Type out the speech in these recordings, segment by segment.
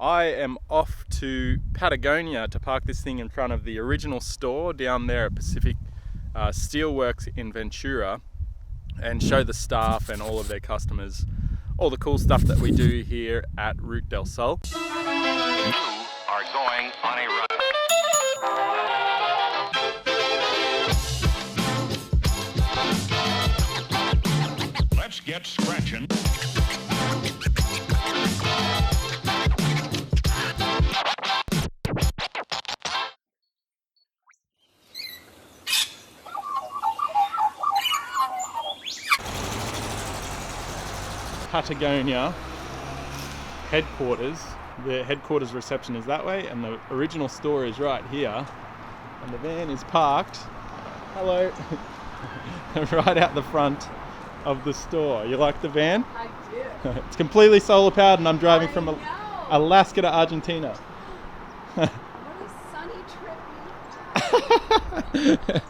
I am off to Patagonia to park this thing in front of the original store down there at Pacific Steelworks in Ventura and show the staff and all of their customers all the cool stuff that we do here at Route del Sol. You are going on a run. Let's get scratching. Patagonia headquarters. The headquarters reception is that way and the original store is right here, and the van is parked, hello, right out the front of the store. You like the van? I do. It's completely solar powered and I'm driving from Alaska to Argentina. What a sunny trip.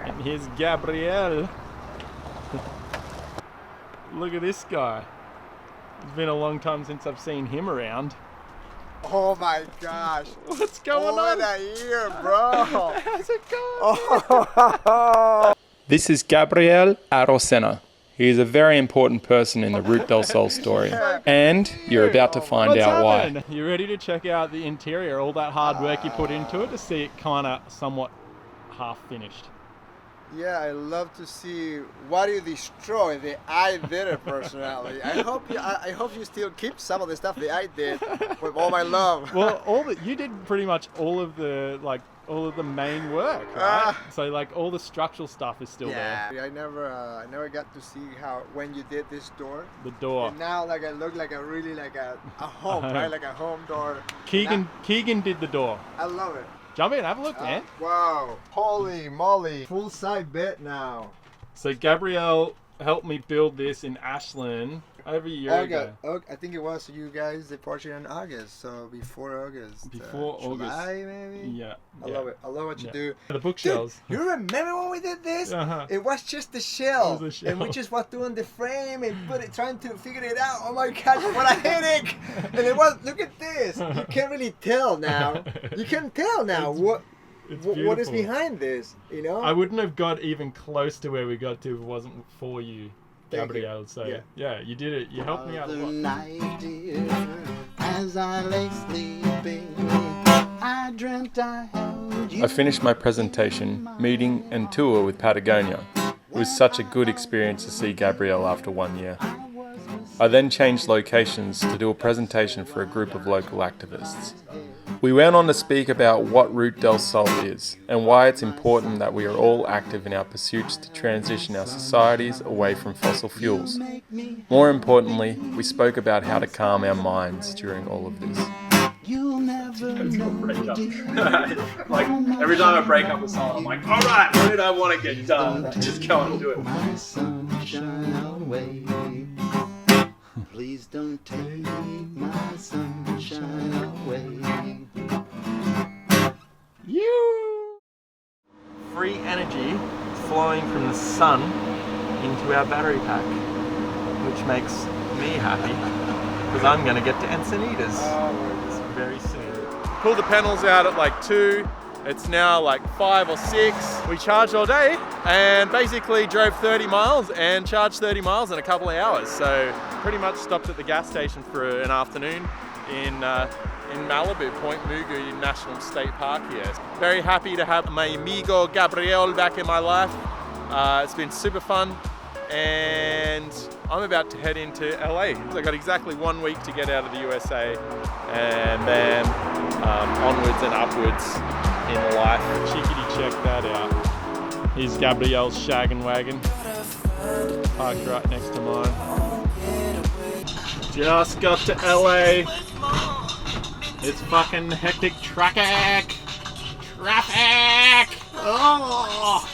And here's Gabriel. Look at this guy. It's been a long time since I've seen him around. Oh my gosh. What's going on? What a year, bro. How's it going? Oh. This is Gabriel Arocena. He is a very important person in the Route del Sol story. And you're about to find out why. You ready to check out the interior, all that hard work you put into it to see it kind of somewhat half finished? Yeah, I love to see what you destroy that I did it personally. I hope you still keep some of the stuff that I did with all my love. Well, you did pretty much all of the main work, right? So like all the structural stuff is still there. I never got to see when you did this door. The door. And now like it looked like a home, right? Like a home door. Keegan did the door. I love it. Jump in, have a look, man. Wow, holy moly. Full side bed now. So Gabriel helped me build this in Ashland over a year ago. I think it was you guys departure in August, so before August. Before August. July maybe? Yeah. I love it. I love what you do. The bookshelves. Dude, you remember when we did this? Uh-huh. It was just the shell. It was a shell. And we just was doing the frame and trying to figure it out. Oh my gosh, what a headache! And it was, look at this. You can't really tell now. You can tell now what is behind this, you know? I wouldn't have got even close to where we got to if it wasn't for you, Gabriel. So yeah, you did it. You helped me out a lot. Night, dear, as I lay sleeping, I dreamt I held you. I finished my presentation, meeting and tour with Patagonia. It was such a good experience to see Gabriel after 1 year. I then changed locations to do a presentation for a group of local activists. We went on to speak about what Route del Sol is and why it's important that we are all active in our pursuits to transition our societies away from fossil fuels. More importantly, we spoke about how to calm our minds during all of this. You'll never know, Like every time I break up with someone, I'm like, all right, what did I want to get done? Just go and do it. my sunshine away. Please don't take my sunshine away. Free energy flowing from the sun into our battery pack, which makes me happy because I'm going to get to Encinitas very soon. Pulled the panels out at like 2. It's now like 5 or 6. We charged all day and basically drove 30 miles and charged 30 miles in a couple of hours. So pretty much stopped at the gas station for an afternoon in Malibu, Point Mugu National State Park here. Very happy to have my amigo Gabriel back in my life. It's been super fun and I'm about to head into LA. I got exactly 1 week to get out of the USA and then onwards and upwards in life. Cheekity, check that out. Here's Gabriel's shaggin' wagon, parked right next to mine. Just got to LA. It's fucking hectic traffic. Oh!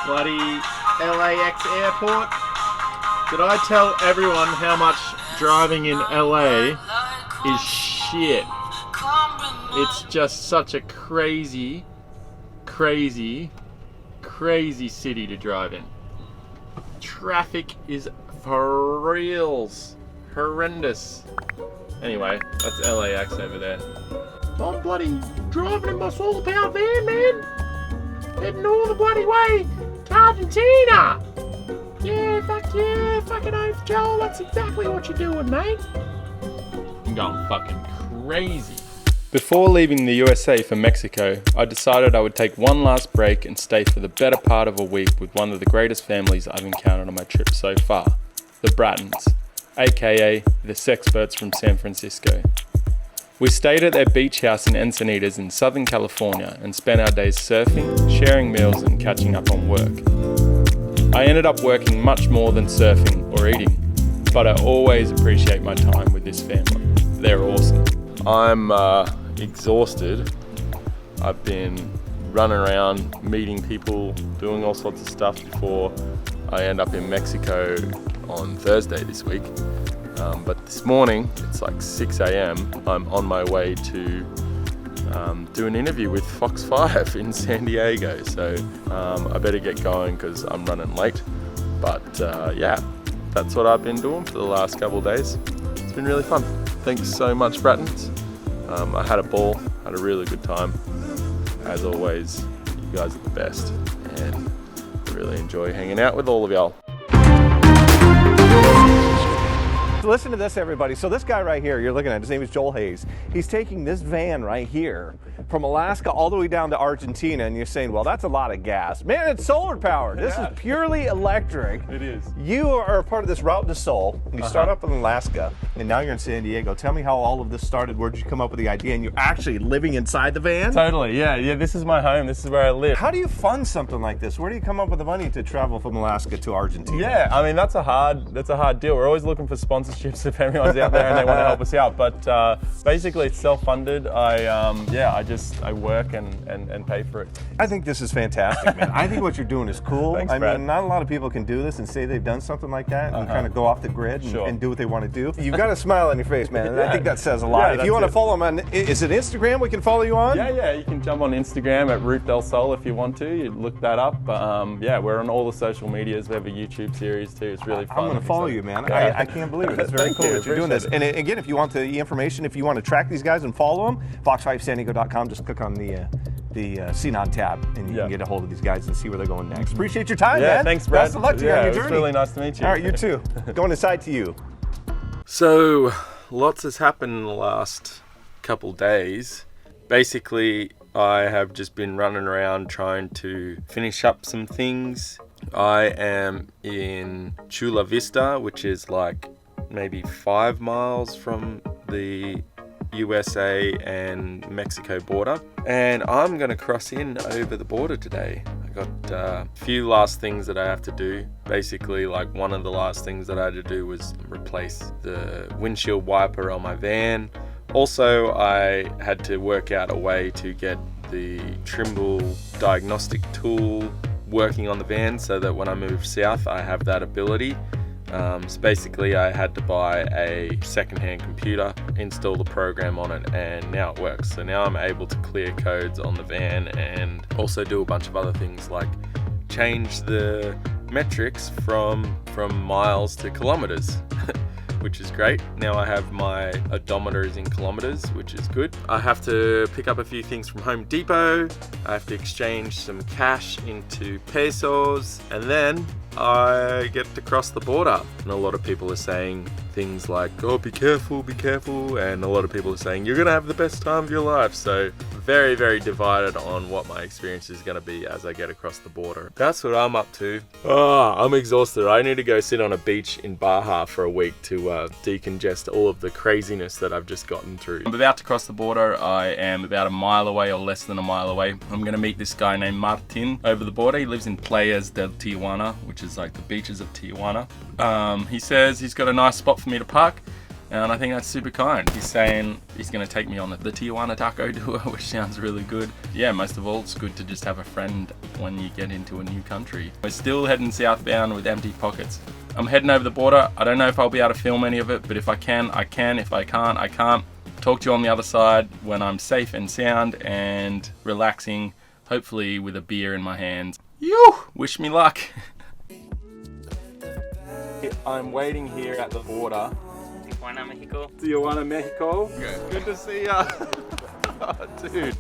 Bloody LAX airport. Did I tell everyone how much driving in LA is shit? It's just such a crazy city to drive in. Traffic is For reals. Horrendous. Anyway, that's LAX over there. I'm bloody driving in my solar powered van, man. Heading all the bloody way to Argentina. Yeah, fucking oath, Joel. That's exactly what you're doing, mate. I'm going fucking crazy. Before leaving the USA for Mexico, I decided I would take one last break and stay for the better part of a week with one of the greatest families I've encountered on my trip so far, the Brattons, aka the Sexperts from San Francisco. We stayed at their beach house in Encinitas in Southern California and spent our days surfing, sharing meals and catching up on work. I ended up working much more than surfing or eating, but I always appreciate my time with this family. They're awesome. I'm exhausted. I've been running around, meeting people, doing all sorts of stuff before I end up in Mexico on Thursday this week. But this morning, it's like 6 a.m. I'm on my way to do an interview with Fox 5 in San Diego. So I better get going because I'm running late. But yeah, that's what I've been doing for the last couple of days. It's been really fun. Thanks so much, Brattons. I had a ball, had a really good time. As always, you guys are the best, and I really enjoy hanging out with all of y'all. Listen to this, everybody. So this guy right here, you're looking at, his name is Joel Hayes. He's taking this van right here from Alaska all the way down to Argentina, and you're saying, well, that's a lot of gas. Man, it's solar powered. This is purely electric. It is. You are a part of this Route to Sol. You start up in Alaska, and now you're in San Diego. Tell me how all of this started. Where did you come up with the idea? And you're actually living inside the van? Totally, yeah. This is my home. This is where I live. How do you fund something like this? Where do you come up with the money to travel from Alaska to Argentina? Yeah, I mean, that's a hard deal. We're always looking for sponsorships if anyone's out there and they want to help us out. But basically, it's self-funded. I work and pay for it. I think this is fantastic, man. I think what you're doing is cool. Thanks, I Brad. mean, not a lot of people can do this and say they've done something like that and kind of go off the grid and do what they want to do. You've got a smile on your face, man, and I think that says a lot. Yeah, if you want to it. follow him on, is it Instagram we can follow you on? Yeah, you can jump on Instagram at Route del Sol if you want to. You look that up. Yeah, we're on all the social medias. We have a YouTube series too. It's really fun. I'm going to follow you, man. Yeah. I can't believe it. It's very Thank cool you. that you're doing this. And again, if you want the information, if you want to track these guys and follow them, fox5sandiego.com, just click on the CNOD tab and you can get a hold of these guys and see where they're going next. Appreciate your time, man. Thanks, Brad. Best of luck to you on your journey. It's really nice to meet you. All right, you too. Going inside to you. So, lots has happened in the last couple days. Basically, I have just been running around trying to finish up some things. I am in Chula Vista, which is like maybe 5 miles from the USA and Mexico border, and I'm gonna cross in over the border today. I got a few last things that I have to do. Basically, like one of the last things that I had to do was replace the windshield wiper on my van. Also, I had to work out a way to get the Trimble diagnostic tool working on the van so that when I move south I have that ability. So basically I had to buy a secondhand computer, install the program on it, and now it works. So now I'm able to clear codes on the van and also do a bunch of other things like change the metrics from miles to kilometers. Which is great. Now I have my odometers in kilometers, which is good. I have to pick up a few things from Home Depot. I have to exchange some cash into pesos, and then I get to cross the border. And a lot of people are saying things like, oh, be careful, and a lot of people are saying, you're gonna have the best time of your life. So very, very divided on what my experience is gonna be as I get across the border. That's what I'm up to. Oh, I'm exhausted. I need to go sit on a beach in Baja for a week to decongest all of the craziness that I've just gotten through. I'm about to cross the border. I am about a mile away or less than a mile away. I'm gonna meet this guy named Martin over the border. He lives in Playas del Tijuana, which is like the beaches of Tijuana. He says he's got a nice spot for me to park, and I think that's super kind. He's saying he's going to take me on the Tijuana taco tour, which sounds really good. Yeah, most of all, it's good to just have a friend when you get into a new country. We're still heading southbound with empty pockets. I'm heading over the border. I don't know if I'll be able to film any of it, but if I can, I can. If I can't, I can't. Talk to you on the other side when I'm safe and sound and relaxing, hopefully with a beer in my hands. Wish me luck. I'm waiting here at the border. Tijuana, Mexico. Tijuana, Mexico. Good to see ya. Dude.